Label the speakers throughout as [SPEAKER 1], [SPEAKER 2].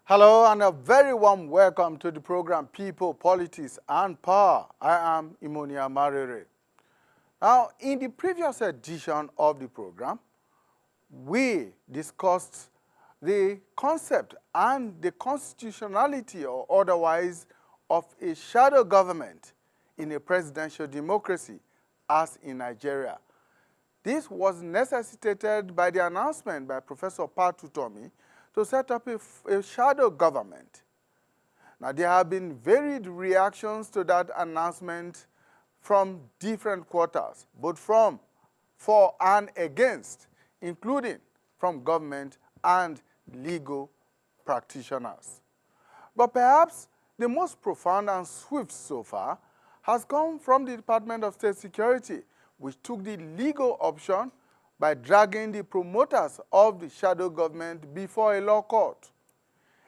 [SPEAKER 1] Hello and a very warm welcome to the program People, Politics and Power. I am Imonia Marere. Now, in the previous edition of the program, we discussed the concept and the constitutionality or otherwise of a shadow government in a presidential democracy as in Nigeria. This was necessitated by the announcement by Professor Patutomi to set up a shadow government. Now, there have been varied reactions to that announcement from different quarters, both from, for and against, including from government and legal practitioners. But perhaps the most profound and swift so far has come from the Department of State Security, which took the legal option by dragging the promoters of the shadow government before a law court.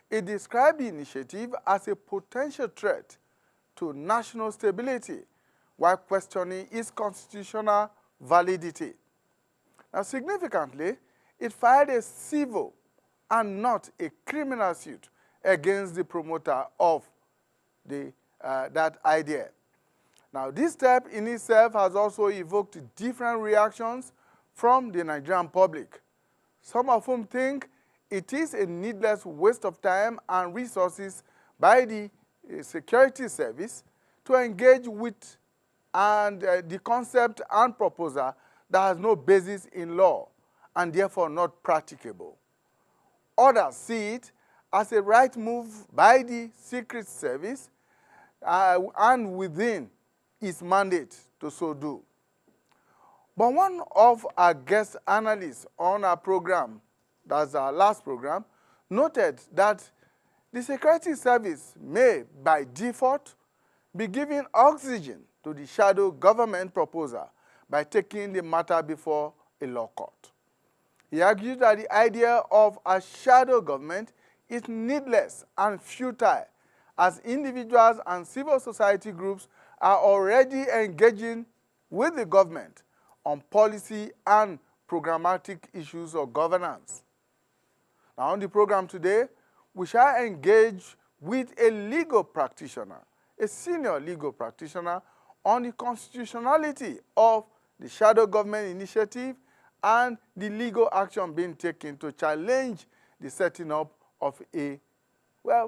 [SPEAKER 1] It described the initiative as a potential threat to national stability while questioning its constitutional validity. Now, significantly, it filed a civil and not a criminal suit against the promoter of that idea. Now, this step in itself has also evoked different reactions from the Nigerian public, some of whom think it is a needless waste of time and resources by the security service to engage with the concept and proposal that has no basis in law and therefore not practicable. Others see it as a right move by the Secret Service and within its mandate to so do. But one of our guest analysts on our program, that's our last program, noted that the Security Service may, by default, be giving oxygen to the shadow government proposal by taking the matter before a law court. He argued that the idea of a shadow government is needless and futile, as individuals and civil society groups are already engaging with the government on policy and programmatic issues of governance. Now, on the program today, we shall engage with a legal practitioner, a senior legal practitioner, on the constitutionality of the shadow government initiative and the legal action being taken to challenge the setting up of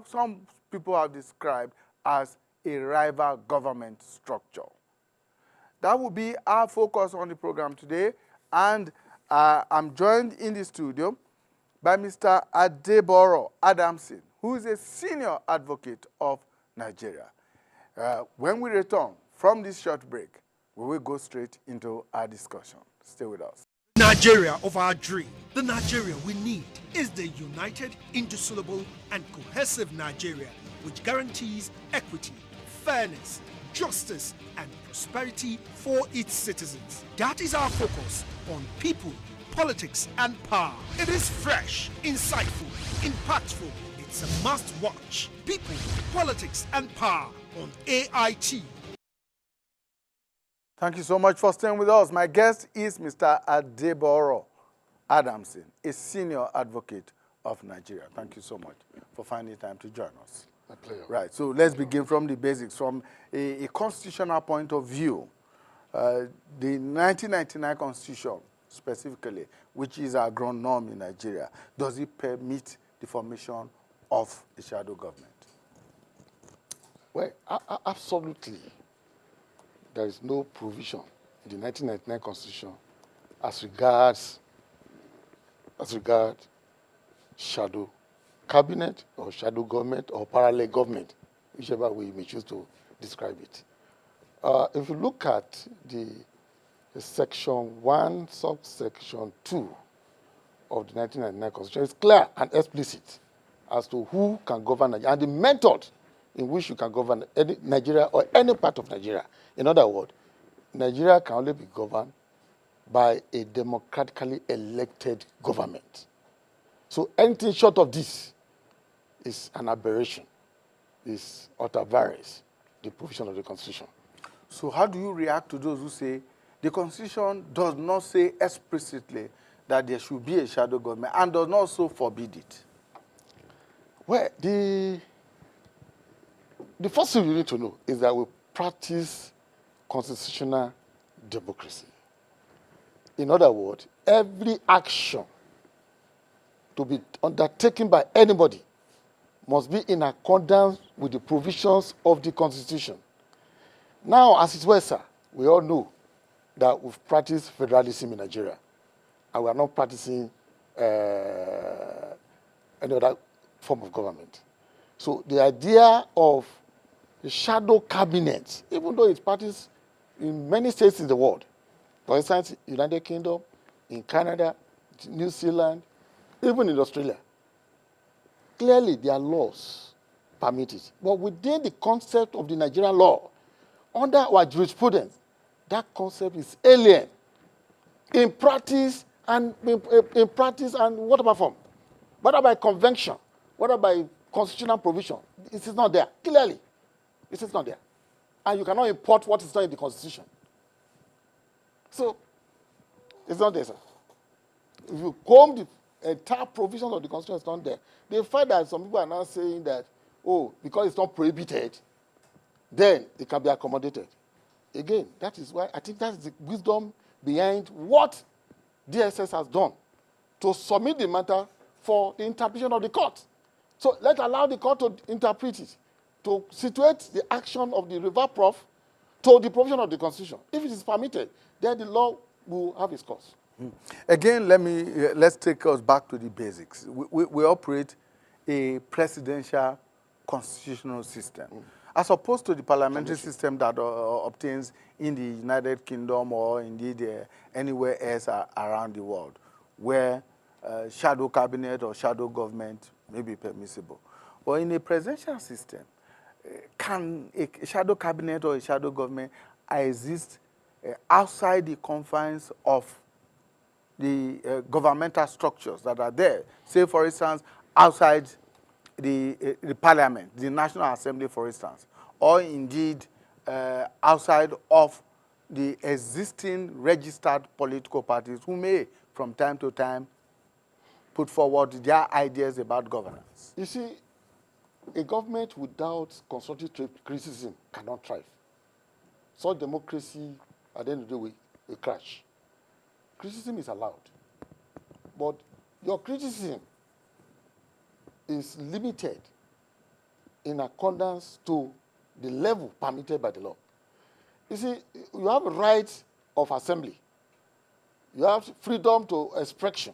[SPEAKER 1] some people have described as a rival government structure. That will be our focus on the program today, and I'm joined in the studio by Mr. Adeboro Adamson, who is a senior advocate of Nigeria. When we return from this short break, we will go straight into our discussion. Stay with us.
[SPEAKER 2] Nigeria of our dream. The Nigeria we need is the united, indissoluble, and cohesive Nigeria, which guarantees equity, fairness, justice, and prosperity for its citizens. That is our focus on people, politics, and power. It is fresh, insightful, impactful. It's a must-watch. People, politics, and power on AIT.
[SPEAKER 1] Thank you so much for staying with us. My guest is Mr. Adeboro Adamson, a senior advocate of Nigeria. Thank you so much for finding time to join us.
[SPEAKER 3] My pleasure.
[SPEAKER 1] Right, so let's begin from the basics. From a constitutional point of view, the 1999 Constitution specifically, which is our ground norm in Nigeria, does it permit the formation of a shadow government?
[SPEAKER 3] Well, absolutely. There is no provision in the 1999 Constitution as regards shadow cabinet or shadow government or parallel government, whichever way you may choose to describe it. If you look at the section 1, subsection 2 of the 1999 Constitution, it's clear and explicit as to who can govern Nigeria and the method in which you can govern Nigeria or any part of Nigeria. In other words, Nigeria can only be governed by a democratically elected government. So anything short of this is an aberration, is utter variance, the provision of the Constitution.
[SPEAKER 1] So how do you react to those who say the Constitution does not say explicitly that there should be a shadow government and does not so forbid it?
[SPEAKER 3] Well, the first thing you need to know is that we practice constitutional democracy. In other words, every action to be undertaken by anybody must be in accordance with the provisions of the Constitution. Now, as it were, sir, we all know that we've practiced federalism in Nigeria, and we are not practicing any other form of government. So the idea of the shadow cabinet, even though it's practiced in many states in the world, for instance, United Kingdom, in Canada, New Zealand, even in Australia, clearly their laws permit it. But within the concept of the Nigerian law, under our jurisprudence, that concept is alien in practice and what about form? Whether by convention, whether by constitutional provision, it is not there. Clearly, it is not there. And you cannot import what is not in the Constitution. So, it's not there, sir. If you comb the entire provisions of the Constitution, it's not there. They find that some people are now saying that, oh, because it's not prohibited, then it can be accommodated. Again, that is why I think that is the wisdom behind what DSS has done to submit the matter for the interpretation of the court. So let's allow the court to interpret it, to situate the action of the river prof to the provision of the Constitution. If it is permitted, then the law will have its course.
[SPEAKER 1] Again, let's take us back to the basics. We operate a presidential constitutional system, as opposed to the parliamentary system that obtains in the United Kingdom or indeed anywhere else around the world, where shadow cabinet or shadow government may be permissible. But in a presidential system, can a shadow cabinet or a shadow government exist outside the confines of the governmental structures that are there? Say, for instance, outside the parliament, the National Assembly, for instance, or indeed outside of the existing registered political parties who may, from time to time, put forward their ideas about governance.
[SPEAKER 3] You see, a government without constructive criticism cannot thrive. So democracy, at the end of the day, will crash. Criticism is allowed, but your criticism is limited in accordance to the level permitted by the law. You see, you have a right of assembly. You have freedom to expression.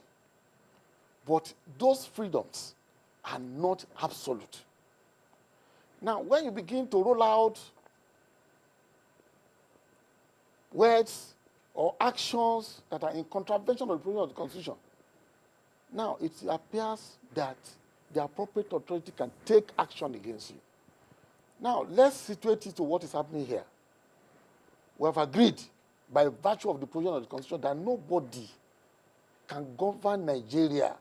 [SPEAKER 3] But those freedoms are not absolute. Now, when you begin to roll out words or actions that are in contravention of the provision of the Constitution, now it appears that the appropriate authority can take action against you. Now, let's situate it to what is happening here. We have agreed, by virtue of the provision of the Constitution, that nobody can govern Nigeria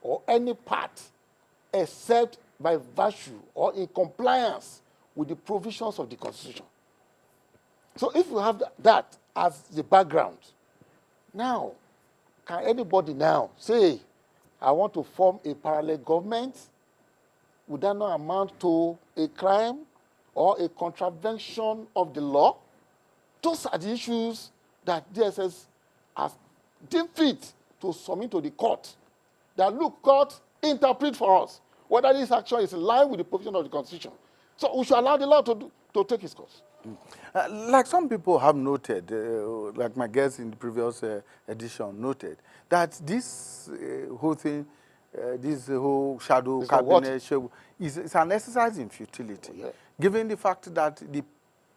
[SPEAKER 3] or any part except by virtue or in compliance with the provisions of the Constitution. So if you have that as the background, now, can anybody now say, I want to form a parallel government? Would that not amount to a crime or a contravention of the law? Those are the issues that DSS has deemed fit to submit to the court. That, look, court, interpret for us whether this action is in line with the provision of the Constitution. So we should allow the law to take its course.
[SPEAKER 1] Like some people have noted, like my guest in the previous edition noted, that this whole thing, this whole shadow cabinet is an exercise in futility, given the fact that the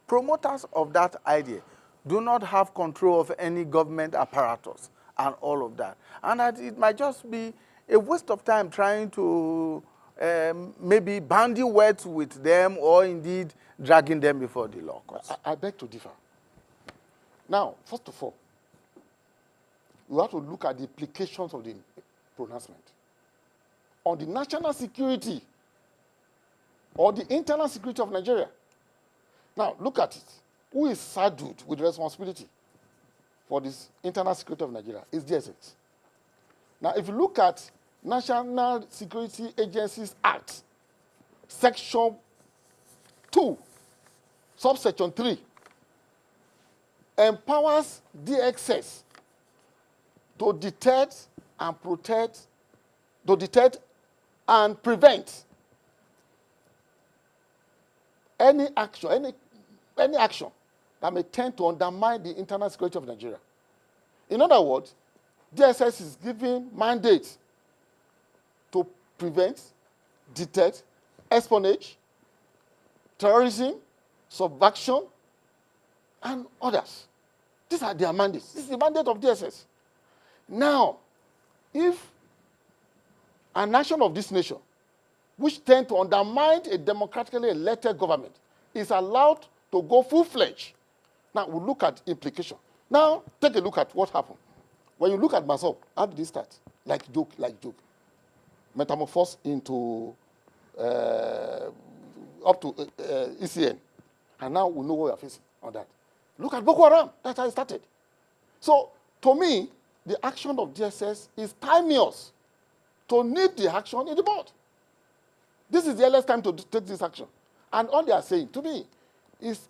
[SPEAKER 1] promoters of that idea do not have control of any government apparatus and all of that. And that it might just be a waste of time trying to maybe bandy words with them or indeed dragging them before the law courts.
[SPEAKER 3] I beg to differ. Now, first of all, you have to look at the implications of the pronouncement on the national security or the internal security of Nigeria. Now, look at it. Who is saddled with responsibility for this internal security of Nigeria? It's DSS. Now, if you look at National Security Agencies Act, Section 2, subsection 3, empowers DXS to detect and protect, to detect and prevent any action, any action that may tend to undermine the internal security of Nigeria. In other words, DSS is giving mandate to prevent, detect, espionage, terrorism, subversion, and others. These are their mandates. This is the mandate of DSS. Now, if an action of this nation, which tend to undermine a democratically elected government, is allowed to go full-fledged, now we'll look at implication. Now, take a look at what happened. When you look at myself, how did it start? Like joke. Metamorphose into up to ECN. And now we know what we are facing on that. Look at Boko Haram. That's how it started. So, to me, the action of DSS is timeous to need the action in the board. This is the earliest time to take this action. And all they are saying, to me, is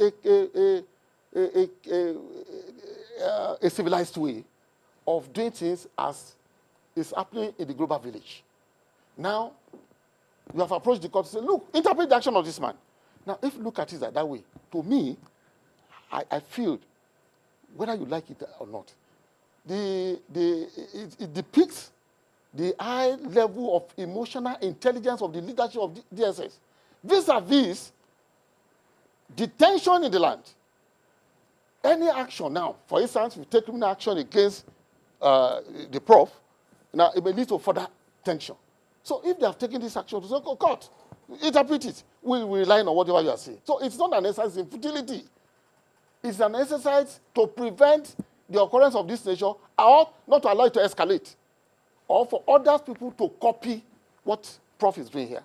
[SPEAKER 3] a civilized way of doing things as is happening in the global village. Now, you have approached the court to say, look, interpret the action of this man. Now, if you look at it that way, to me, I feel, whether you like it or not, it depicts the high level of emotional intelligence of the leadership of DSS vis-a-vis the tension in the land. Any action now, for instance, we take criminal action against the prof, now it may lead to further tension. So if they have taken this action to say, oh, court, interpret it, we rely on whatever you are saying. So it's not an exercise in futility. It's an exercise to prevent the occurrence of this nature or not to allow it to escalate, or for other people to copy what prof is doing here.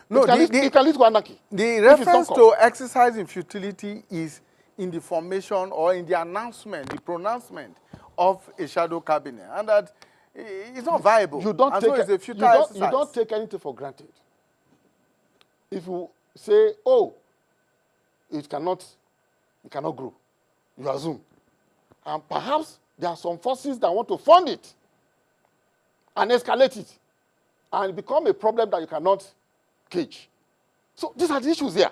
[SPEAKER 1] No,
[SPEAKER 3] it can lead to anarchy.
[SPEAKER 1] The reference to exercise in futility is in the formation or in the announcement, the pronouncement of a shadow cabinet, and that it's not viable.
[SPEAKER 3] You don't take,
[SPEAKER 1] so it's a futile exercise.
[SPEAKER 3] You don't take anything for granted. If you say, oh, it cannot grow, you assume. And perhaps there are some forces that want to fund it and escalate it and become a problem that you cannot cage. So these are the issues here.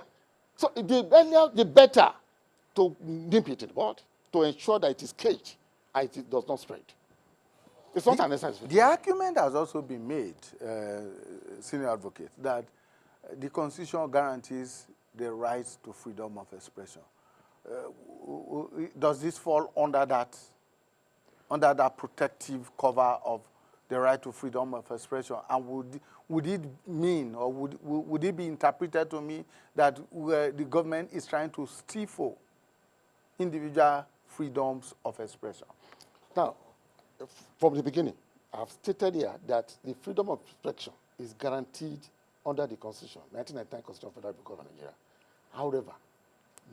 [SPEAKER 3] So the earlier, the better to nip it in the bud, to ensure that it is caged and it does not spread. It's not an exercise.
[SPEAKER 1] The argument has also been made, senior advocate, that the Constitution guarantees the right to freedom of expression. Does this fall under that protective cover of the right to freedom of expression? And would it mean, or would it be interpreted to me that the government is trying to stifle individual freedoms of expression?
[SPEAKER 3] Now, from the beginning, I've stated here that the freedom of expression is guaranteed under the Constitution, 1999 Constitution of the Federal Republic of Nigeria. However,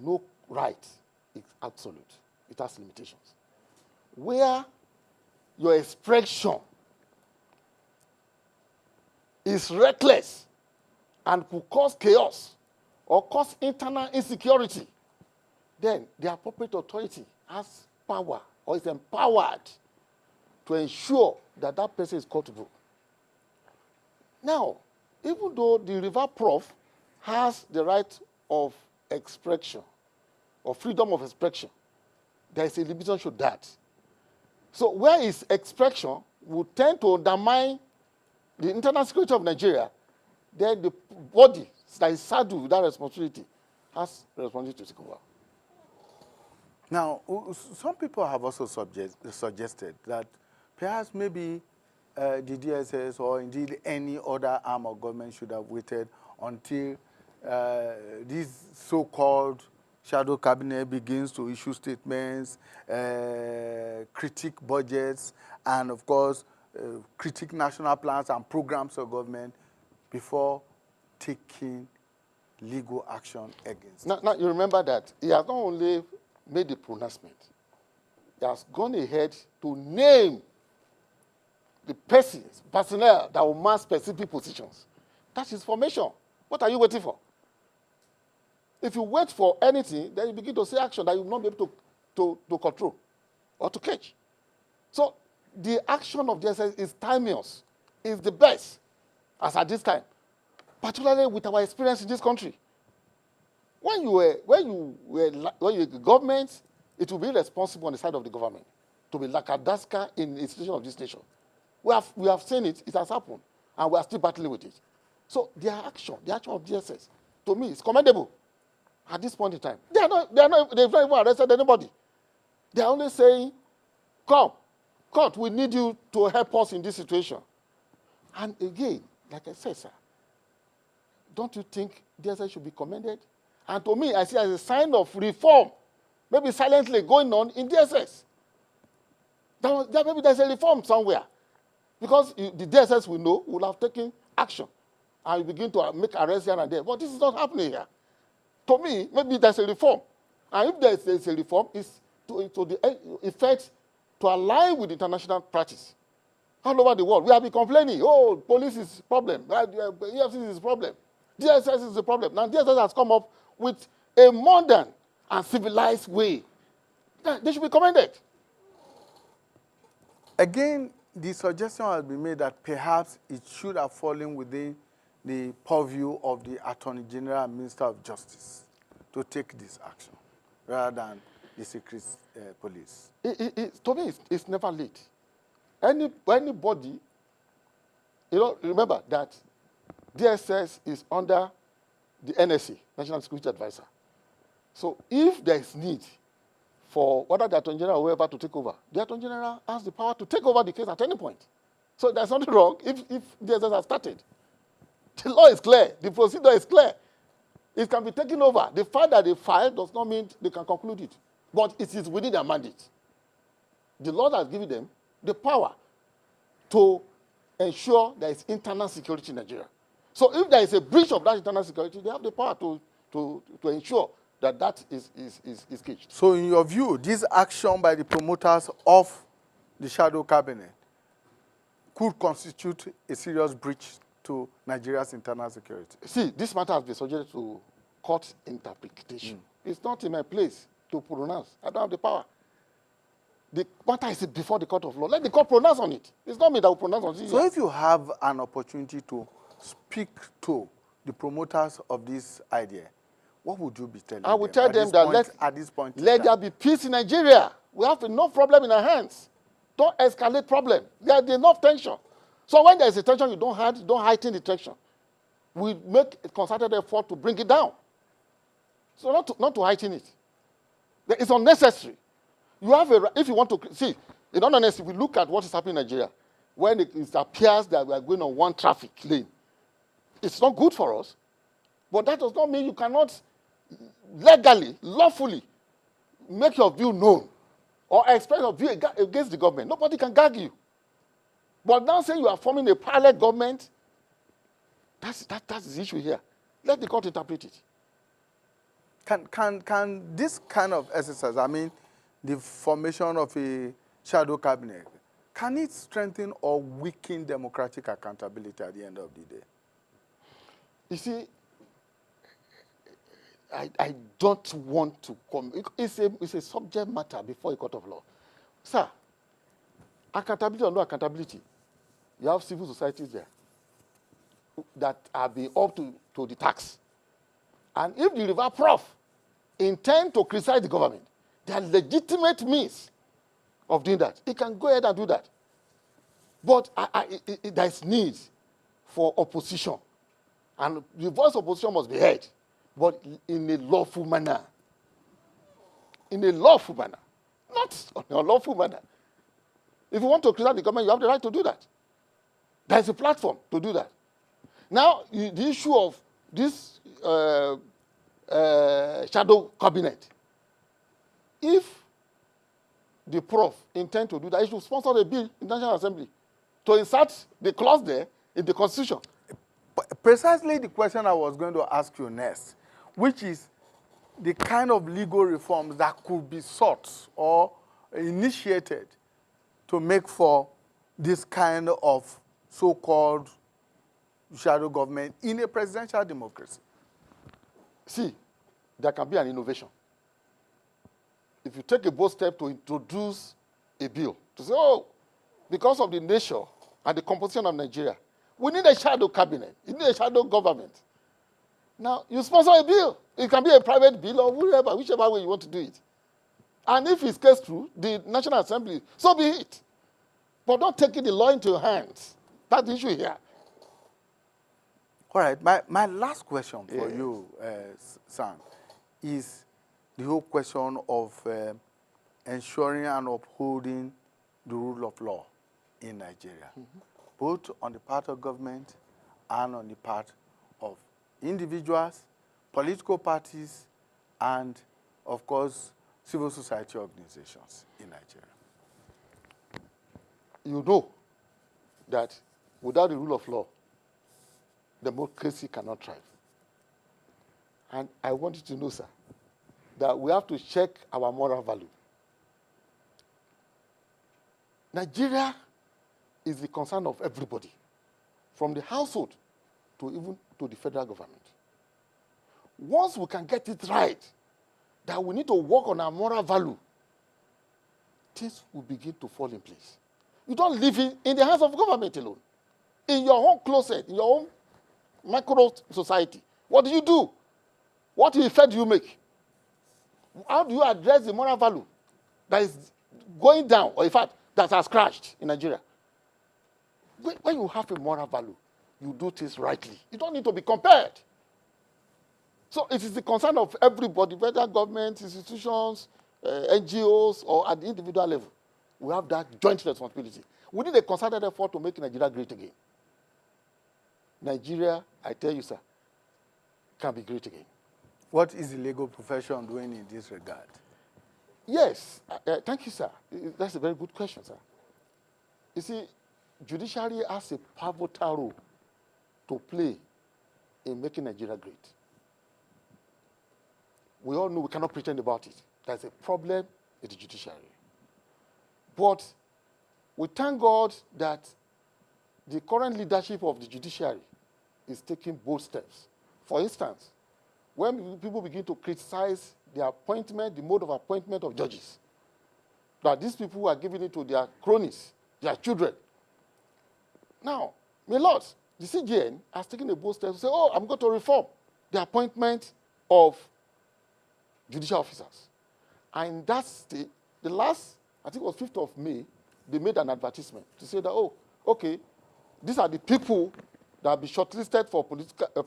[SPEAKER 3] no right is absolute. It has limitations. Where your expression is reckless and could cause chaos or cause internal insecurity, then the appropriate authority has power or is empowered to ensure that that person is culpable. Now, even though the river prof has the right of expression or freedom of expression, there is a limitation to that. So where his expression would tend to undermine the internal security of Nigeria, then the body that is saddled with that responsibility has the responsibility to take over.
[SPEAKER 1] Now, some people have also suggested that perhaps maybe the DSS or indeed any other arm of government should have waited until this so-called shadow cabinet begins to issue statements, critique budgets, and of course, critique national plans and programs of government before taking legal action against.
[SPEAKER 3] Now, you remember that he has not only made the pronouncement, he has gone ahead to name the personnel that will man specific positions. That is formation. What are you waiting for? If you wait for anything, then you begin to see action that you will not be able to control or to catch. So the action of DSS is timeous, is the best as at this time, particularly with our experience in this country. When you were government, it will be responsible on the side of the government to be lackadaisical in the institution of this nation. We have seen it, it has happened, and we are still battling with it. So the action of DSS, to me, is commendable at this point in time. They've not even arrested anybody. They are only saying, come, court, we need you to help us in this situation. And again, like I said, sir, don't you think DSS should be commended? And to me, I see it as a sign of reform, maybe silently going on in DSS. Maybe there's a reform somewhere. Because the DSS we know will have taken action and begin to make arrests here and there. But this is not happening here. To me, maybe there's a reform. And if there's a reform, it's to the effect to align with international practice. All over the world, we have been complaining, oh, police is a problem, EFCC is a problem, DSS is a problem. Now DSS has come up with a modern and civilized way. They should be commended.
[SPEAKER 1] Again, the suggestion has been made that perhaps it should have fallen within the purview of the Attorney General and Minister of Justice to take this action, rather than the secret police.
[SPEAKER 3] To me, it's never late. Anybody, remember that DSS is under the NSA, National Security Advisor. So if there is need for whether the Attorney General or whoever to take over, the Attorney General has the power to take over the case at any point. So there's nothing wrong if DSS has started. The law is clear. The procedure is clear. It can be taken over. The fact that they filed does not mean they can conclude it. But it is within their mandate. The law has given them the power to ensure there is internal security in Nigeria. So if there is a breach of that internal security, they have the power to ensure that is caged.
[SPEAKER 1] So in your view, this action by the promoters of the shadow cabinet could constitute a serious breach to Nigeria's internal security?
[SPEAKER 3] See, this matter has been subject to court interpretation. It's not in my place to pronounce. I don't have the power. The matter is before the court of law. Let the court pronounce on it. It's not me that will pronounce on it.
[SPEAKER 1] So if you have an opportunity to speak to the promoters of this idea, what would you be telling them?
[SPEAKER 3] I would tell them that
[SPEAKER 1] at this point
[SPEAKER 3] let there be peace in Nigeria. We have enough problem in our hands. Don't escalate problem. There's enough tension. So when there's a tension, you don't heighten the tension. We make a concerted effort to bring it down. So not to heighten it. It's unnecessary. You have if you want to see, in all honesty, if we look at what is happening in Nigeria, when it appears that we are going on one traffic lane, it's not good for us. But that does not mean you cannot legally, lawfully, make your view known or express your view against the government. Nobody can gag you. But now saying you are forming a parallel government, that's the issue here. Let the court interpret it.
[SPEAKER 1] Can this kind of exercise, I mean, the formation of a shadow cabinet, can it strengthen or weaken democratic accountability at the end of the day?
[SPEAKER 3] You see, I don't want to come. It's a subject matter before a court of law. Sir, accountability or no accountability, you have civil societies there that are being up to the tax. And if the river prof intend to criticize the government, there are legitimate means of doing that. He can go ahead and do that. But there is need for opposition. And the voice of opposition must be heard, but in a lawful manner. In a lawful manner. Not in a lawful manner. If you want to criticize the government, you have the right to do that. There is a platform to do that. Now, the issue of this shadow cabinet, if the prof intend to do that, he should sponsor a bill in the National Assembly to insert the clause there in the Constitution.
[SPEAKER 1] Precisely the question I was going to ask you next, which is the kind of legal reforms that could be sought or initiated to make for this kind of so-called shadow government in a presidential democracy?
[SPEAKER 3] See, there can be an innovation. If you take a bold step to introduce a bill, to say, oh, because of the nature and the composition of Nigeria, we need a shadow cabinet. You need a shadow government. Now, you sponsor a bill. It can be a private bill or whatever, whichever way you want to do it. And if it's case through, the National Assembly, so be it. But don't take the law into your hands. That's the issue here.
[SPEAKER 1] All right, my last question for you, Sam, is the whole question of ensuring and upholding the rule of law in Nigeria, both on the part of government and on the part of individuals, political parties, and, of course, civil society organizations in Nigeria.
[SPEAKER 3] You know that without the rule of law, democracy cannot thrive. And I want you to know, sir, that we have to check our moral value. Nigeria is the concern of everybody, from the household to even to the federal government. Once we can get it right, that we need to work on our moral value, things will begin to fall in place. You don't live in the hands of government alone. In your own closet, in your own micro society, what do you do? What effect do you make? How do you address the moral value that is going down, or in fact, that has crashed in Nigeria? When you have a moral value, you do things rightly. You don't need to be compared. So it is the concern of everybody, whether government, institutions, NGOs, or at the individual level. We have that joint responsibility. We need a concerted effort to make Nigeria great again. Nigeria, I tell you, sir, can be great again.
[SPEAKER 1] What is the legal profession doing in this regard?
[SPEAKER 3] Yes, thank you, sir. That's a very good question, sir. You see, judiciary has a pivotal role to play in making Nigeria great. We all know we cannot pretend about it. There's a problem with the judiciary. But we thank God that the current leadership of the judiciary is taking bold steps. For instance, when people begin to criticize the appointment, the mode of appointment of judges, that these people are giving it to their cronies, their children. Now, my lords, the CJN has taken a bold step to say, oh, I'm going to reform the appointment of judicial officers. And that's the last, I think it was 5th of May, they made an advertisement to say that, oh, okay, these are the people that will be shortlisted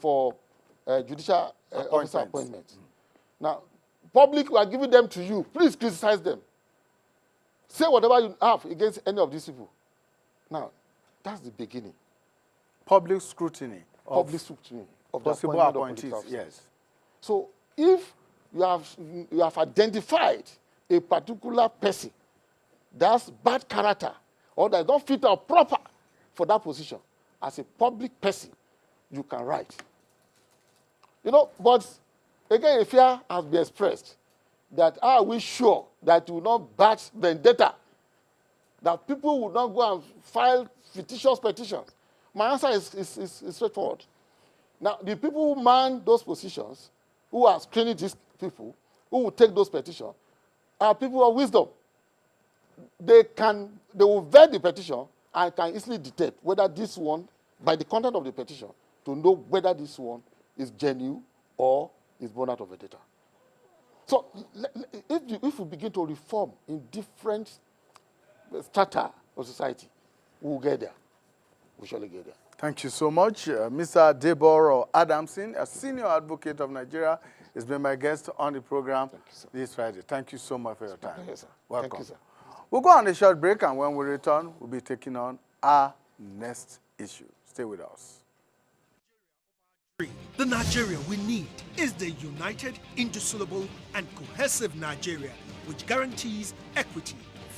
[SPEAKER 3] for judicial officer appointments. Now, public, we are giving them to you. Please criticize them. Say whatever you have against any of these people. Now, that's the beginning.
[SPEAKER 1] Public scrutiny.
[SPEAKER 3] Public scrutiny of
[SPEAKER 1] possible
[SPEAKER 3] the
[SPEAKER 1] appointees,
[SPEAKER 3] appointees.
[SPEAKER 1] yes.
[SPEAKER 3] So, if you have identified a particular person that's bad character or that don't fit out proper for that position, as a public person, you can write. You know, but again, a fear has been expressed that are we sure that you will not batch vendetta, that people will not go and file fictitious petitions? My answer is straightforward. Now, the people who man those positions, who are screening these people, who will take those petitions, are people of wisdom. They will vet the petition and can easily detect whether this one, by the content of the petition, to know whether this one is genuine or is born out of a data. So if we begin to reform in different strata of society, we will get there. We surely get there.
[SPEAKER 1] Thank you so much. Mr. Deborah Adamson, a senior advocate of Nigeria, has been my guest on the program this Friday. Thank you so much for your time.
[SPEAKER 3] Thank you, sir.
[SPEAKER 1] Welcome.
[SPEAKER 3] Thank you, sir.
[SPEAKER 1] We'll go on a short break, and when we return, we'll be taking on our next issue. Stay with us.
[SPEAKER 2] The Nigeria we need is the united, indissoluble, and cohesive Nigeria, which guarantees equity,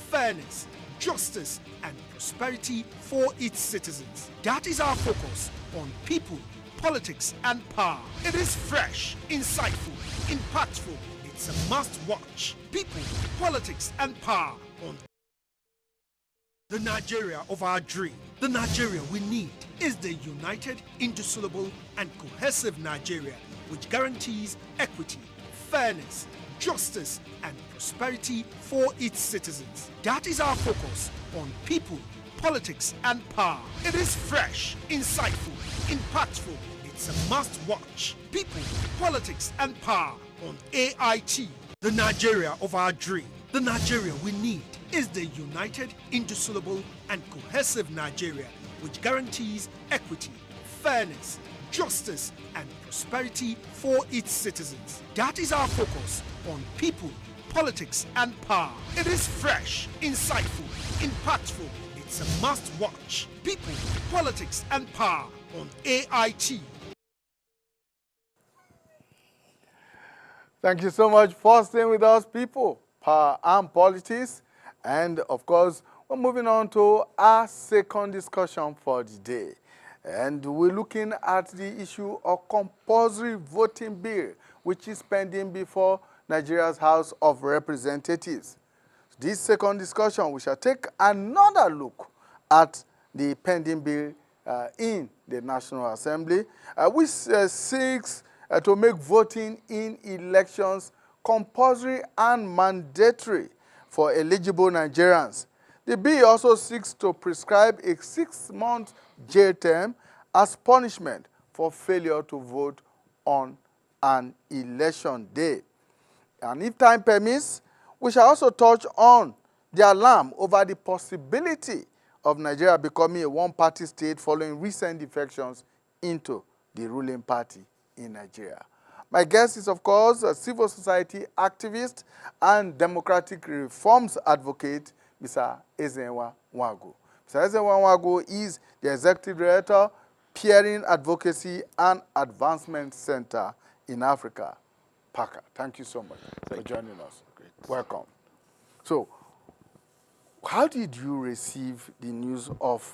[SPEAKER 2] fairness, justice, and prosperity for its citizens. That is our focus on people, politics, and power. It is fresh, insightful, impactful. It's a must-watch. People, politics, and power on The Nigeria of our dream, the Nigeria we need, is the united, indissoluble, and cohesive Nigeria which guarantees equity, fairness, justice, and prosperity for its citizens. That is our focus on people, politics, and power. It is fresh, insightful, impactful. It's a must-watch. People, politics, and power on AIT. The Nigeria of our dream, the Nigeria we need, is the united, indissoluble, and cohesive Nigeria which guarantees equity, fairness, justice, and prosperity for its citizens. That is our focus on people, politics, and power. It is fresh, insightful, impactful. It's a must-watch. People, politics, and power on AIT.
[SPEAKER 1] Thank you so much for staying with us, people, power and politics. And of course, we're moving on to our second discussion for the day. And we're looking at the issue of compulsory voting bill, which is pending before Nigeria's House of Representatives. This second discussion, we shall take another look at the pending bill in the National Assembly, which seeks to make voting in elections compulsory and mandatory for eligible Nigerians. The bill also seeks to prescribe a 6-month jail term as punishment for failure to vote on an election day. And if time permits, we shall also touch on the alarm over the possibility of Nigeria becoming a one-party state following recent defections into the ruling party in Nigeria. My guest is, of course, a civil society activist and democratic reforms advocate, Mr. Ezenwa Nwagu. Mr. Ezenwa Nwagu is the Executive Director, Peering Advocacy and Advancement Center in Africa, PACA. Thank you so much for joining us. Great. Welcome. So, how did you receive the news of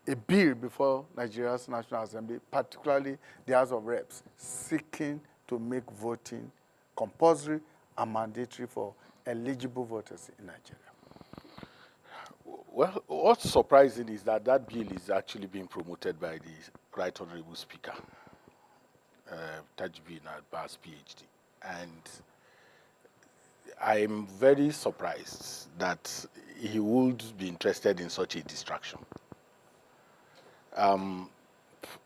[SPEAKER 1] a bill before Nigeria's National Assembly, particularly the House of Reps, seeking to make voting compulsory and mandatory for eligible voters in Nigeria?
[SPEAKER 3] Well, what's surprising is that that bill is actually being promoted by the Right Honorable Speaker, Tajibin Abbas, PhD. And I'm very surprised that he would be interested in such a distraction.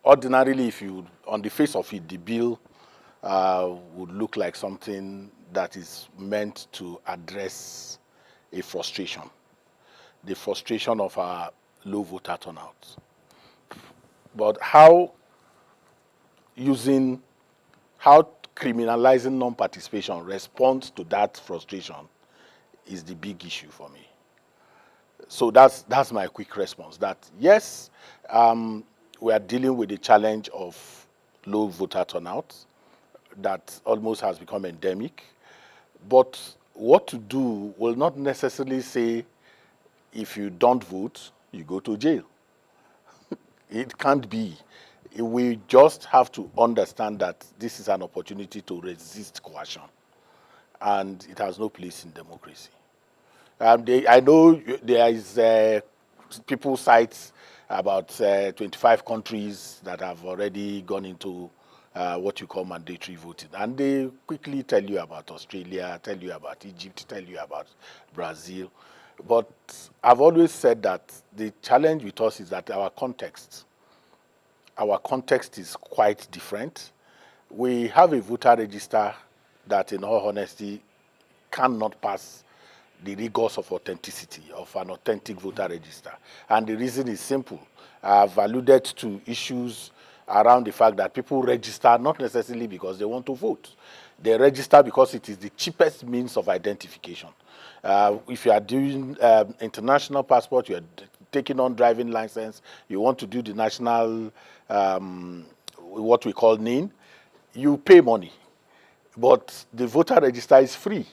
[SPEAKER 3] Ordinarily, if you, on the face of it, the bill would look like something that is meant to address a frustration, the frustration of our low voter turnout. But how criminalizing non-participation responds to that frustration is the big issue for me. So that's my quick response, that yes, we are dealing with the challenge of low voter turnout that almost has become endemic. But what to do will not necessarily say if you don't vote, you go to jail. It can't be. We just have to understand that this is an opportunity to resist coercion, and it has no place in democracy. I know there is people cite about 25 countries that have already gone into what you call mandatory voting. And they quickly tell you about Australia, tell you about Egypt, tell you about Brazil. But I've always said that the challenge with us is that our context is quite different. We have a voter register that, in all honesty, cannot pass the rigors of authenticity of an authentic voter register. And the reason is simple. I've alluded to issues around the fact that people register not necessarily because they want to vote. They register because it is the cheapest means of identification. If you are doing international passport, you are taking on driving license, you want to do the national, what we call NIN, you pay money. But the voter register is free,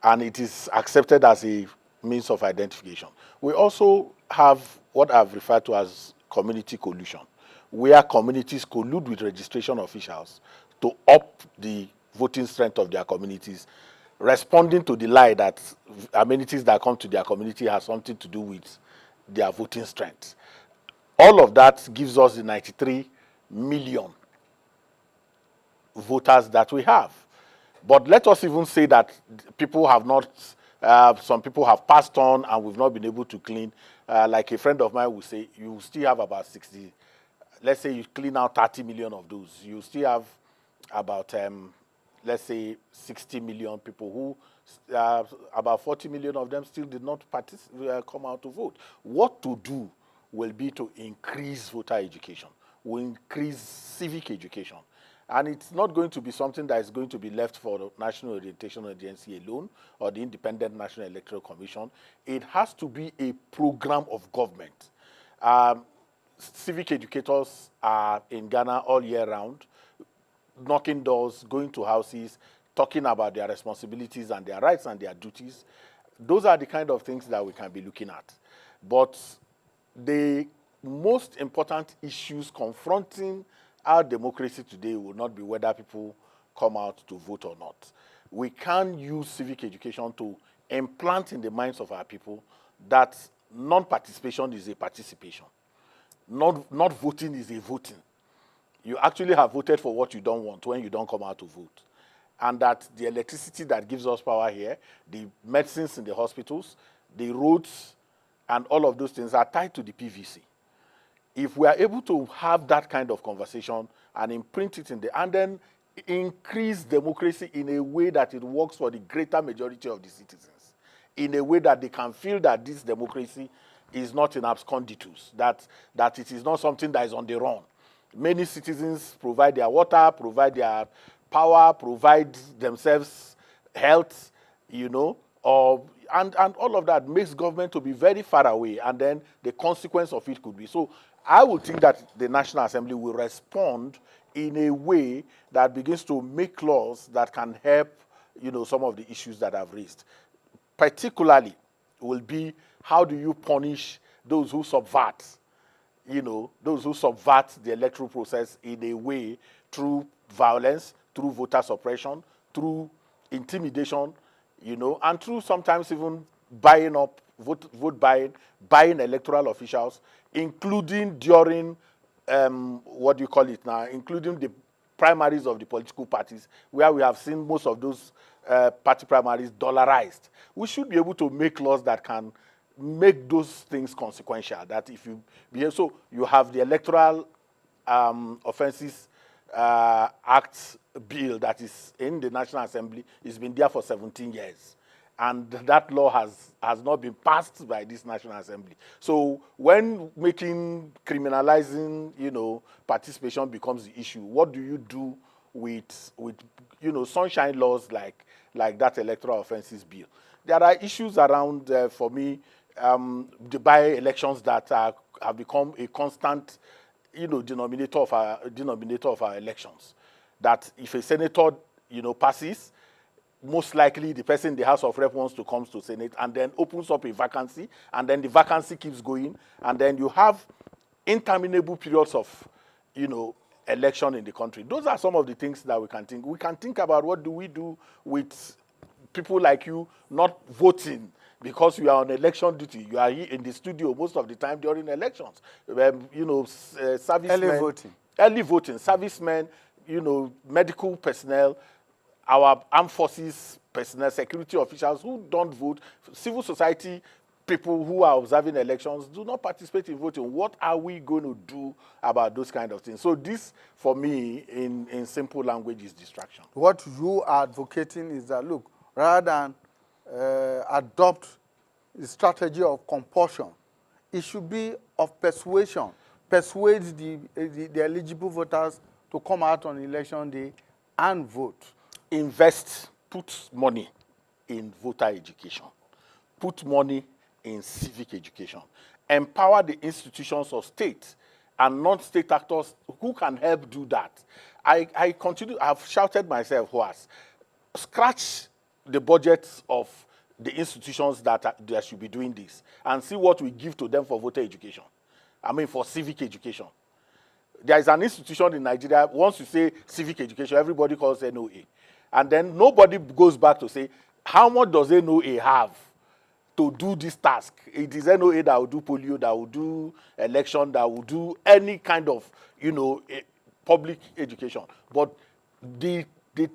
[SPEAKER 3] and it is accepted as a means of identification. We also have what I've referred to as community collusion, where communities collude with registration officials to up the voting strength of their communities
[SPEAKER 4] responding to the lie that amenities that come to their community has something to do with their voting strength. All of that gives us the 93 million voters that we have. But let us even say that people have not, some people have passed on and we've not been able to clean. Like a friend of mine will say, you still have about 60, let's say you clean out 30 million of those. You still have about, let's say, 60 million people who, about 40 million of them still did not come out to vote. What to do will be to increase voter education, will increase civic education. And it's not going to be something that is going to be left for the National Orientation Agency alone or the Independent National Electoral Commission. It has to be a program of government. Civic educators are in Ghana all year round, knocking doors, going to houses, talking about their responsibilities and their rights and their duties. Those are the kind of things that we can be looking at. But the most important issues confronting our democracy today will not be whether people come out to vote or not. We can use civic education to implant in the minds of our people that non-participation is a participation. Not voting is a voting. You actually have voted for what you don't want when you don't come out to vote. And that the electricity that gives us power here, the medicines in the hospitals, the roads, and all of those things are tied to the PVC. If we are able to have that kind of conversation and imprint it in the, and then increase democracy in a way that it works for the greater majority of the citizens, in a way that they can feel that this democracy is not in absconditus, that it is not something that is on the run. Many citizens provide their water, provide their power, provide themselves health, you know, and all of that makes government to be very far away, and then the consequence of it could be. So I would think that the National Assembly will respond in a way that begins to make laws that can help, you know, some of the issues that I've raised. Particularly will be, how do you punish those who subvert, you know, those who subvert the electoral process in a way through violence, through voter suppression, through intimidation, you know, and through sometimes even buying up, vote buying electoral officials, including during, what do you call it now, including the primaries of the political parties, where we have seen most of those party primaries dollarized. We should be able to make laws that can make those things consequential, that if you behave, so you have the Electoral Offences Act bill that is in the National Assembly. It's been there for 17 years. And that law has not been passed by this National Assembly. So when criminalizing, you know, participation becomes the issue, what do you do with you know, sunshine laws like that Electoral Offences bill? There are issues around, for me, the by-elections that have become a constant, you know, denominator of our elections. That if a senator, you know, passes, most likely the person in the House of Rep wants to come to Senate and then opens up a vacancy, and then the vacancy keeps going, and then you have interminable periods of, you know, election in the country. Those are some of the things that we can think. We can think about what do we do with people like you not voting because you are on election duty. You are here in the studio most of the time during elections. You know, servicemen, early voting, servicemen, you know, medical personnel, our armed forces personnel, security officials who don't vote, civil society people who are observing elections do not participate in voting. What are we going to do about those kind of things? So this, for me, in simple language, is distraction.
[SPEAKER 1] What you are advocating is that, look, rather than adopt the strategy of compulsion, it should be of persuasion. Persuade the eligible voters to come out on election day and vote.
[SPEAKER 4] Invest, put money in voter education. Put money in civic education. Empower the institutions of state and non-state actors who can help do that. I've shouted myself hoarse. Scratch the budgets of the institutions that should be doing this and see what we give to them for voter education. I mean, for civic education. There is an institution in Nigeria, once you say civic education, everybody calls NOA. And then nobody goes back to say, How much does NOA have to do this task? It is NOA that will do polio, that will do election, that will do any kind of, public education. But the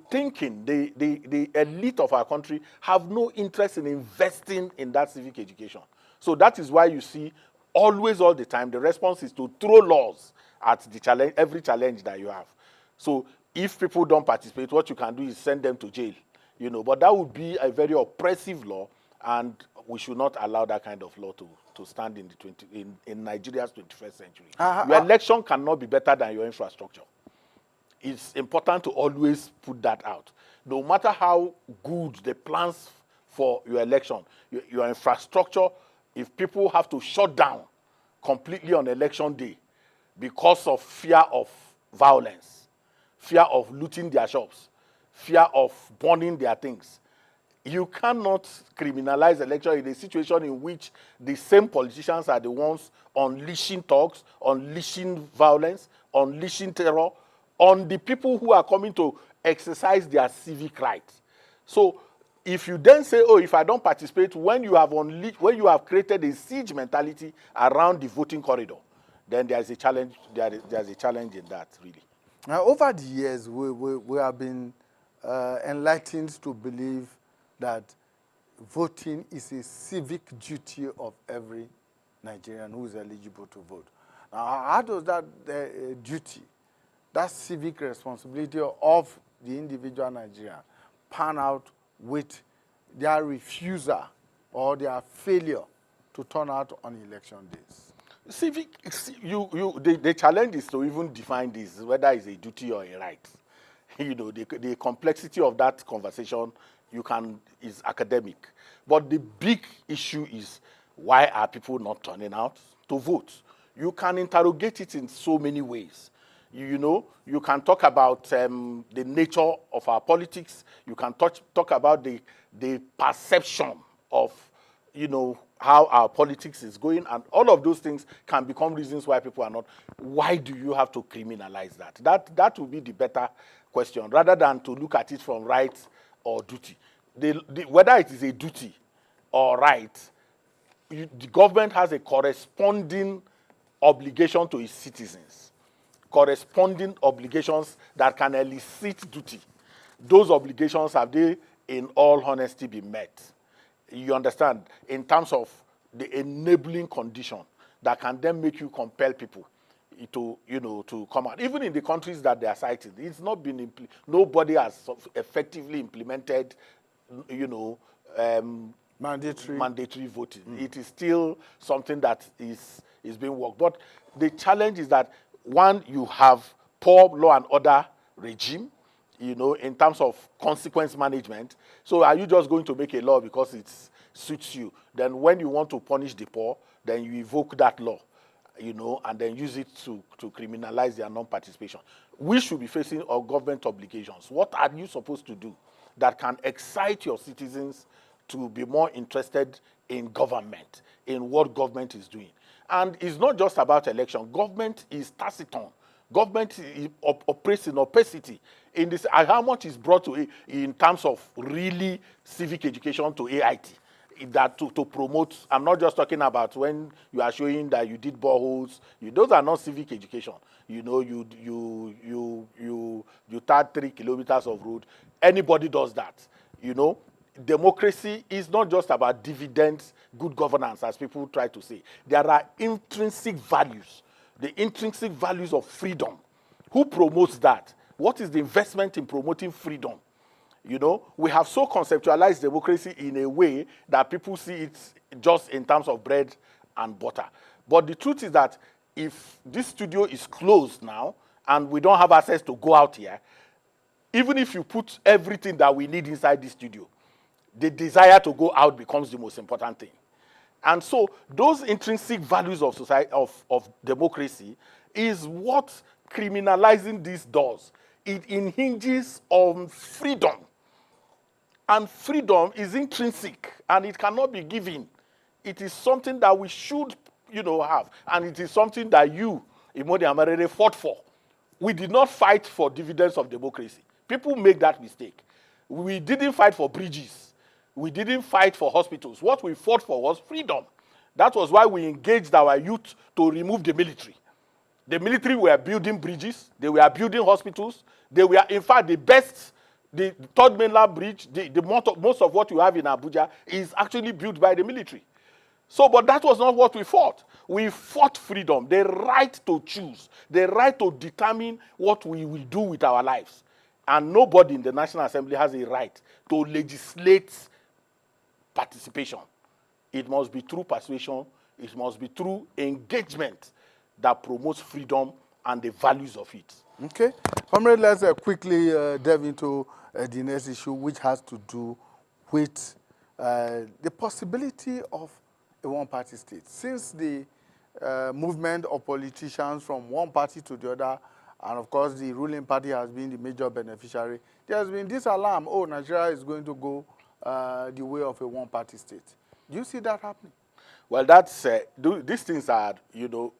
[SPEAKER 4] thinking, the elite of our country have no interest in investing in that civic education. So that is why you see always, all the time, the response is to throw laws at the challenge, every challenge that you have. So if people don't participate, what you can do is send them to jail, But that would be a very oppressive law, and we should not allow that kind of law to stand in in Nigeria's 21st century. Your election cannot be better than your infrastructure. It's important to always put that out. No matter how good the plans for your election, your infrastructure, if people have to shut down completely on election day because of fear of violence, fear of looting their shops, fear of burning their things, you cannot criminalize election in a situation in which the same politicians are the ones unleashing thugs, unleashing violence, unleashing terror on the people who are coming to exercise their civic rights. So if you then say, oh, if I don't participate, when you have created a siege mentality around the voting corridor, then there's a challenge. There's a challenge in that, really.
[SPEAKER 1] Now, over the years, we have been enlightened to believe that voting is a civic duty of every Nigerian who is eligible to vote. Now, how does that duty, that civic responsibility of the individual Nigerian, pan out with their refusal or their failure to turn out on election days?
[SPEAKER 4] The challenge is to even define this, whether it's a duty or a right. The complexity of that conversation is academic. But the big issue is, why are people not turning out to vote? You can interrogate it in so many ways. You can talk about the nature of our politics. You can talk about the perception of, how our politics is going, and all of those things can become reasons why people are not. Why do you have to criminalize that? That would be the better question, rather than to look at it from right or duty. Whether it is a duty or right, the government has a corresponding obligation to its citizens, corresponding obligations that can elicit duty. Those obligations, have they, in all honesty, been met? You understand? In terms of the enabling condition that can then make you compel people to come out. Even in the countries that they are citing, it's not been nobody has effectively implemented, mandatory voting. It is still something that is being worked. But the challenge is that, one, you have poor law and order regime, in terms of consequence management. So are you just going to make a law because it suits you? Then when you want to punish the poor, then you evoke that law, and then use it to criminalize their non-participation. We should be facing our government obligations. What are you supposed to do that can excite your citizens to be more interested in government, in what government is doing? And it's not just about election. Government is taciturn. Government operates in opacity. In this, how much is brought to it in terms of really civic education to AIT, that to promote. I'm not just talking about when you are showing that you did boreholes. Those are not civic education. You tarred 3 kilometers of road. Anybody does that. Democracy is not just about dividends, good governance, as people try to say. There are intrinsic values, the intrinsic values of freedom. Who promotes that? What is the investment in promoting freedom? We have so conceptualized democracy in a way that people see it just in terms of bread and butter. But the truth is that if this studio is closed now and we don't have access to go out here, even if you put everything that we need inside this studio, the desire to go out becomes the most important thing. And so those intrinsic values of society, of democracy, is what criminalizing this does. It hinges on freedom. And freedom is intrinsic, and it cannot be given. It is something that we should, have. And it is something that you, Imoni Amarere, fought for. We did not fight for dividends of democracy. People make that mistake. We didn't fight for bridges. We didn't fight for hospitals. What we fought for was freedom. That was why we engaged our youth to remove the military. The military were building bridges. They were building hospitals. They were, in fact, the best. The third mainland bridge, most of what you have in Abuja is actually built by the military. So, but that was not what we fought. We fought freedom, the right to choose, the right to determine what we will do with our lives. And nobody in the National Assembly has a right to legislate participation. It must be through persuasion. It must be through engagement that promotes freedom and the values of it.
[SPEAKER 1] Okay. Comrade, let's quickly delve into the next issue, which has to do with the possibility of a one-party state. Since the movement of politicians from one party to the other, and of course the ruling party has been the major beneficiary, there has been this alarm, oh, Nigeria is going to go the way of a one-party state. Do you see that happening?
[SPEAKER 4] Well, that's these things are, you know,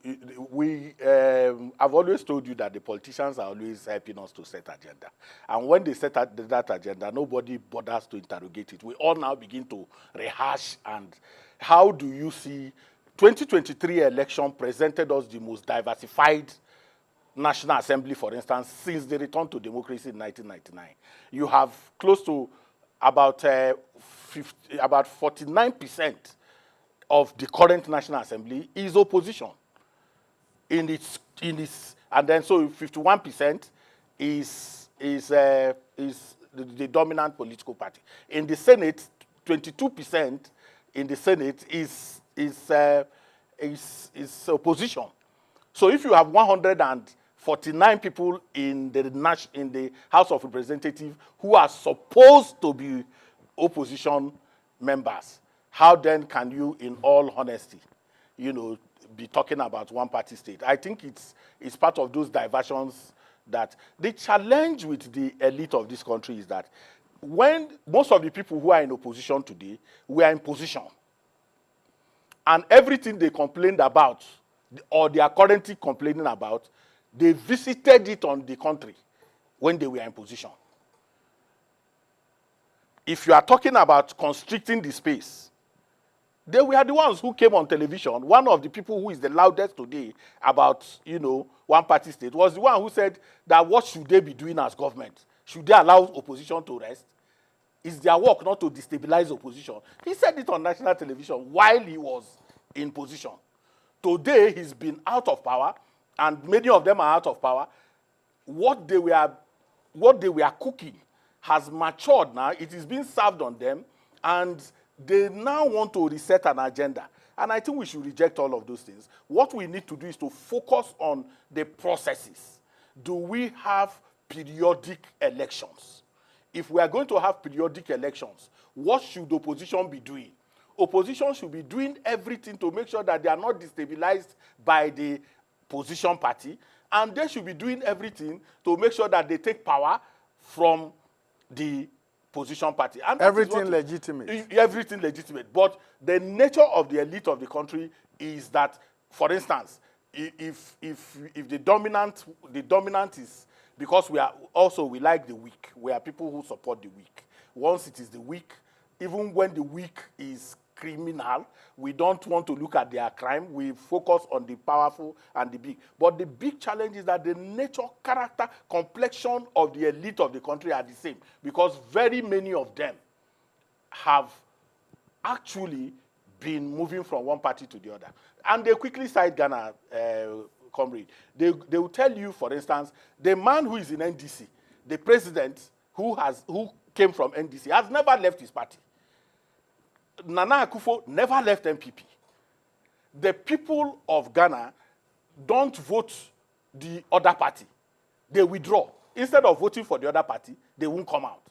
[SPEAKER 4] I've always told you that the politicians are always helping us to set agenda. And when they set that agenda, nobody bothers to interrogate it. We all now begin to rehash. And how do you see 2023 election presented us the most diversified National Assembly, for instance, since the return to democracy in 1999. You have close to about 49% of the current National Assembly is opposition. And then so 51% is the dominant political party. In the Senate, 22% in the Senate is opposition. So if you have 149 people in the House of Representatives who are supposed to be opposition members, how then can you, in all honesty, you know, be talking about one-party state? I think it's part of those diversions that the challenge with the elite of this country is that when most of the people who are in opposition today were in position, and everything they complained about, or they are currently complaining about, they visited it on the country when they were in position. If you are talking about constricting the space, they were the ones who came on television. One of the people who is the loudest today about, you know, one-party state was the one who said that what should they be doing as government? Should they allow opposition to rest? It's their work not to destabilize opposition. He said it on national television while he was in position. Today, he's been out of power, and many of them are out of power. What they were cooking has matured now. It is being served on them, and they now want to reset an agenda. And I think we should reject all of those things. What we need to do is to focus on the processes. Do we have periodic elections? If we are going to have periodic elections, what should the opposition be doing? Opposition should be doing everything to make sure that they are not destabilized by the position party, and they should be doing everything to make sure that they take power from the position party. And
[SPEAKER 1] everything legitimate.
[SPEAKER 4] Everything legitimate. But the nature of the elite of the country is that, for instance, if the dominant is, because we like the weak. We are people who support the weak. Once it is the weak, even when the weak is criminal, we don't want to look at their crime. We focus on the powerful and the big. But the big challenge is that the nature, character, complexion of the elite of the country are the same, because very many of them have actually been moving from one party to the other. And they quickly cite Ghana, comrade. They will tell you, for instance, the man who is in NDC, the president who came from NDC, has never left his party. Nana Akufo never left MPP. The people of Ghana don't vote the other party. They withdraw. Instead of voting for the other party, they won't come out.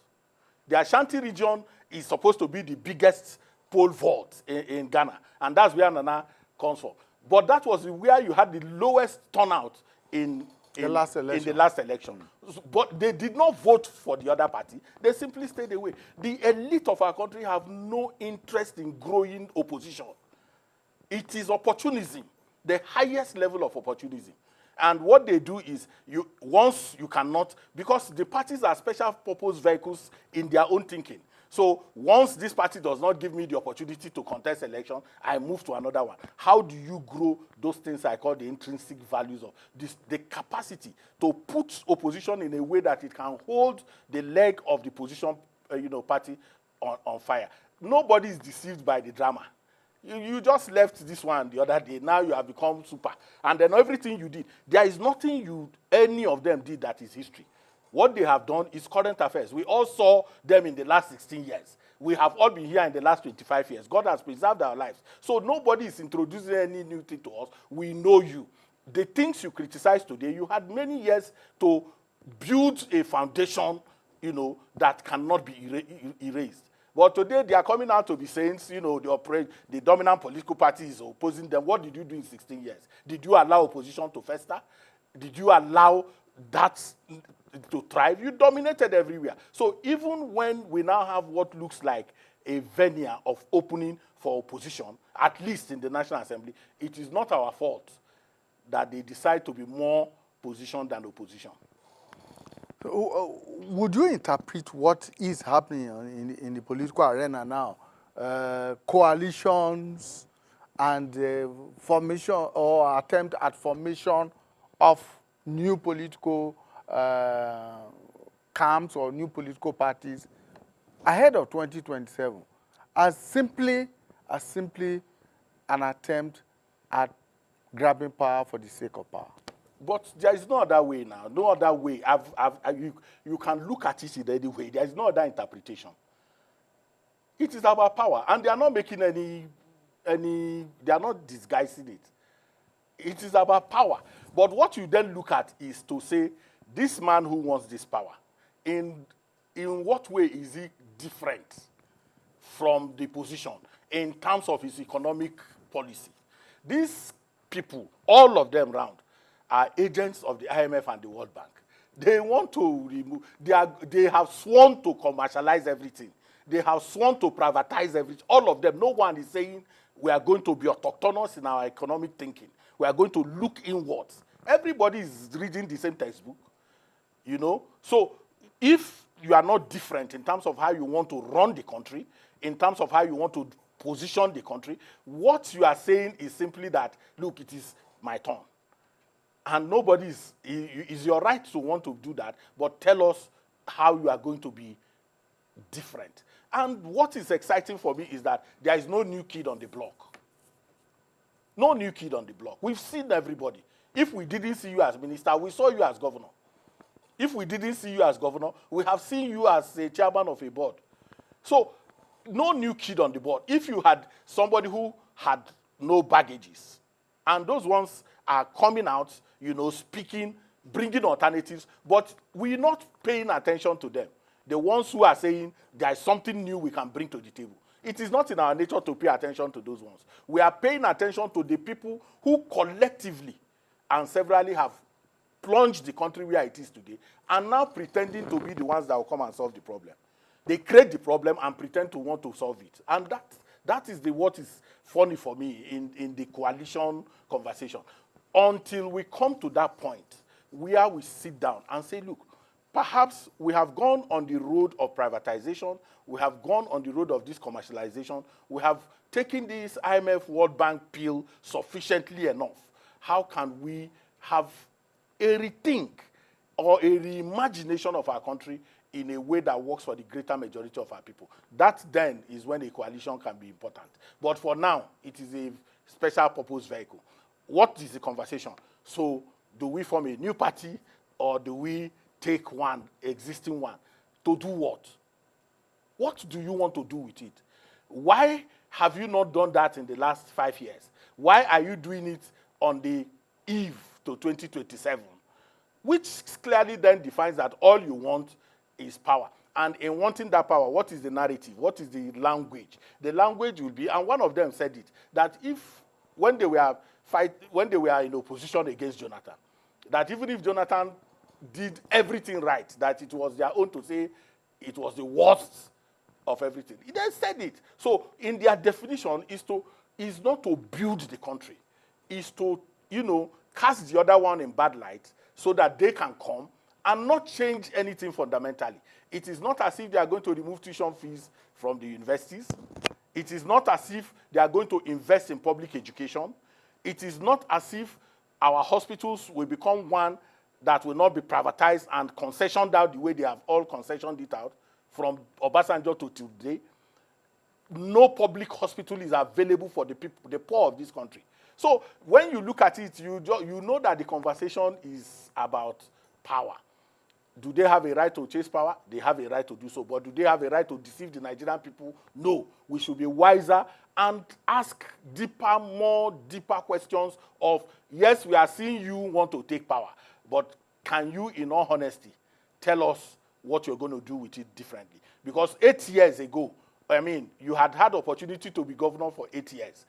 [SPEAKER 4] The Ashanti region is supposed to be the biggest poll vault in Ghana, and that's where Nana comes from. But that was where you had the lowest turnout in the last election. But they did not vote for the other party. They simply stayed away. The elite of our country have no interest in growing opposition. It is opportunism, the highest level of opportunism. And what they do is, once you cannot, because the parties are special purpose vehicles in their own thinking. So once this party does not give me the opportunity to contest election, I move to another one. How do you grow those things I call the intrinsic values of this, the capacity to put opposition in a way that it can hold the leg of the position, party on fire? Nobody is deceived by the drama. You just left this one the other day. Now you have become super. And then everything you did, there is nothing any of them did that is history. What they have done is current affairs. We all saw them in the last 16 years. We have all been here in the last 25 years. God has preserved our lives. So nobody is introducing any new thing to us. We know you. The things you criticize today, you had many years to build a foundation, that cannot be erased. But today they are coming out to be saying, the dominant political party is opposing them. What did you do in 16 years? Did you allow opposition to fester? Did you allow that to thrive? You dominated everywhere. So even when we now have what looks like a veneer of opening for opposition, at least in the National Assembly, it is not our fault that they decide to be more position than opposition.
[SPEAKER 1] So, would you interpret what is happening in the political arena now? Coalitions and formation or attempt at formation of new political camps or new political parties ahead of 2027 as simply an attempt at grabbing power for the sake of power.
[SPEAKER 4] But there is no other way now. No other way. You can look at it in any way. There is no other interpretation. It is about power, and they are not making any. They are not disguising it. It is about power. But what you then look at is to say, this man who wants this power, in what way is he different from the position in terms of his economic policy? These people, all of them round, are agents of the IMF and the World Bank. They want to remove, they have sworn to commercialize everything. They have sworn to privatize everything. All of them, no one is saying we are going to be autonomous in our economic thinking. We are going to look inwards. Everybody is reading the same textbook, So if you are not different in terms of how you want to run the country, in terms of how you want to position the country, what you are saying is simply that, look, it is my turn. And nobody is your right to want to do that, but tell us how you are going to be different. And what is exciting for me is that there is no new kid on the block. No new kid on the block. We've seen everybody. If we didn't see you as minister, we saw you as governor. If we didn't see you as governor, we have seen you as a chairman of a board. So, no new kid on the board. If you had somebody who had no baggages, and those ones are coming out, speaking, bringing alternatives, but we're not paying attention to them. The ones who are saying there is something new we can bring to the table. It is not in our nature to pay attention to those ones. We are paying attention to the people who collectively and severally have plunged the country where it is today and now pretending to be the ones that will come and solve the problem. They create the problem and pretend to want to solve it. And that is what is funny for me in the coalition conversation. Until we come to that point where we sit down and say, look, perhaps we have gone on the road of privatization. We have gone on the road of this commercialization. We have taken this IMF World Bank pill sufficiently enough. How can we have a rethink or a reimagination of our country in a way that works for the greater majority of our people? That then is when a coalition can be important. But for now, it is a special purpose vehicle. What is the conversation? So do we form a new party or do we take one, existing one, to do what? What do you want to do with it? Why have you not done that in the last 5 years? Why are you doing it on the eve to 2027? Which clearly then defines that all you want is power. And in wanting that power, what is the narrative? What is the language? The language will be, and one of them said it, that when they were in opposition against Jonathan, that even if Jonathan did everything right, that it was their own to say it was the worst of everything. They said it. So in their definition is not to build the country, is to, cast the other one in bad light so that they can come and not change anything fundamentally. It is not as if they are going to remove tuition fees from the universities. It is not as if they are going to invest in public education. It is not as if our hospitals will become one that will not be privatized and concessioned out the way they have all concessioned it out from Obasanjo to today. No public hospital is available for the people, the poor of this country. So when you look at it, you know that the conversation is about power. Do they have a right to chase power? They have a right to do so. But do they have a right to deceive the Nigerian people? No. We should be wiser and ask more deeper questions of, yes, we are seeing you want to take power, but can you, in all honesty, tell us what you're going to do with it differently? Because 8 years ago, I mean, you had opportunity to be governor for 8 years.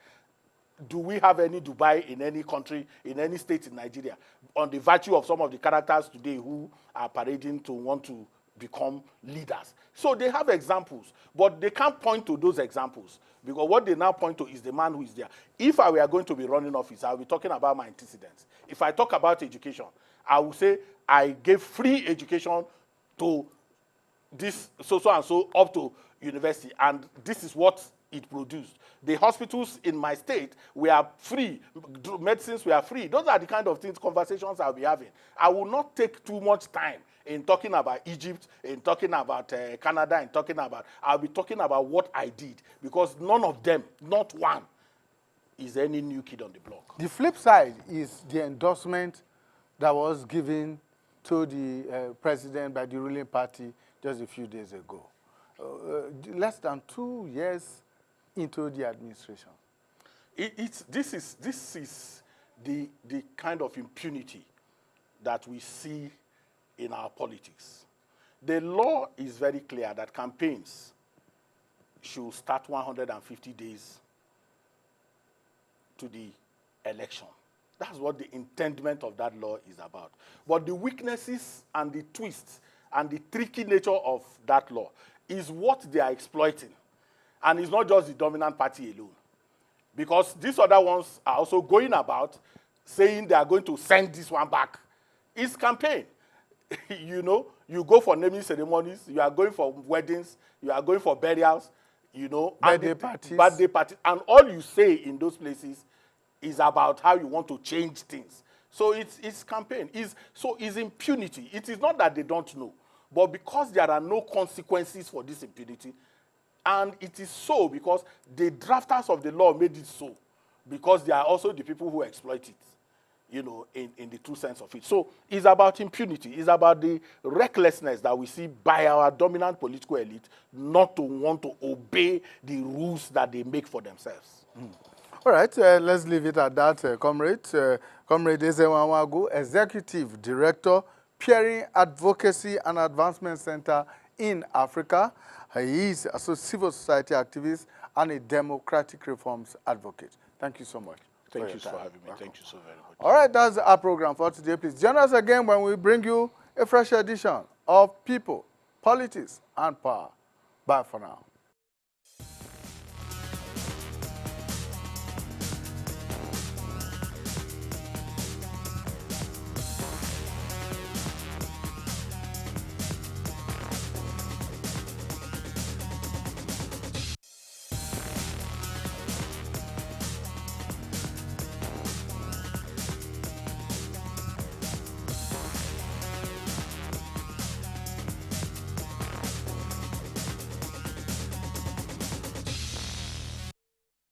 [SPEAKER 4] Do we have any Dubai in any country, in any state in Nigeria, on the virtue of some of the characters today who are parading to want to become leaders? So they have examples, but they can't point to those examples because what they now point to is the man who is there. If I were going to be running office, I'll be talking about my antecedents. If I talk about education, I will say I gave free education to this so and so up to university, and this is what it produced. The hospitals in my state were free, medicines were free. Those are the kind of conversations I'll be having. I will not take too much time in talking about Egypt, in talking about Canada, in talking about, I'll be talking about what I did, because none of them, not one, is any new kid on the block.
[SPEAKER 1] The flip side is the endorsement that was given to the president by the ruling party just a few days ago. Less than 2 years into the administration.
[SPEAKER 4] This is the kind of impunity that we see in our politics. The law is very clear that campaigns should start 150 days to the election. That's what the intendment of that law is about. But the weaknesses and the twists and the tricky nature of that law is what they are exploiting. And it's not just the dominant party alone. Because these other ones are also going about saying they are going to send this one back. It's campaign. You know, you go for naming ceremonies, you are going for weddings, you are going for burials, you know.
[SPEAKER 1] Birthday parties.
[SPEAKER 4] Birthday parties. And all you say in those places is about how you want to change things. So it's campaign. It's impunity. It is not that they don't know. But because there are no consequences for this impunity, and it is so because the drafters of the law made it so, because they are also the people who exploit it, you know, in the true sense of it. So it's about impunity. It's about the recklessness that we see by our dominant political elite not to want to obey the rules that they make for themselves.
[SPEAKER 1] All right, let's leave it at that, Comrade. Comrade Ezewanwagu, Executive Director, Peering Advocacy and Advancement Center in Africa. He is a civil society activist and a democratic reforms advocate. Thank you so much.
[SPEAKER 4] Thank you for having me. Welcome. Thank you so very much.
[SPEAKER 1] All right, that's our program for today. Please join us again when we bring you a fresh edition of People, Politics, and Power. Bye for now.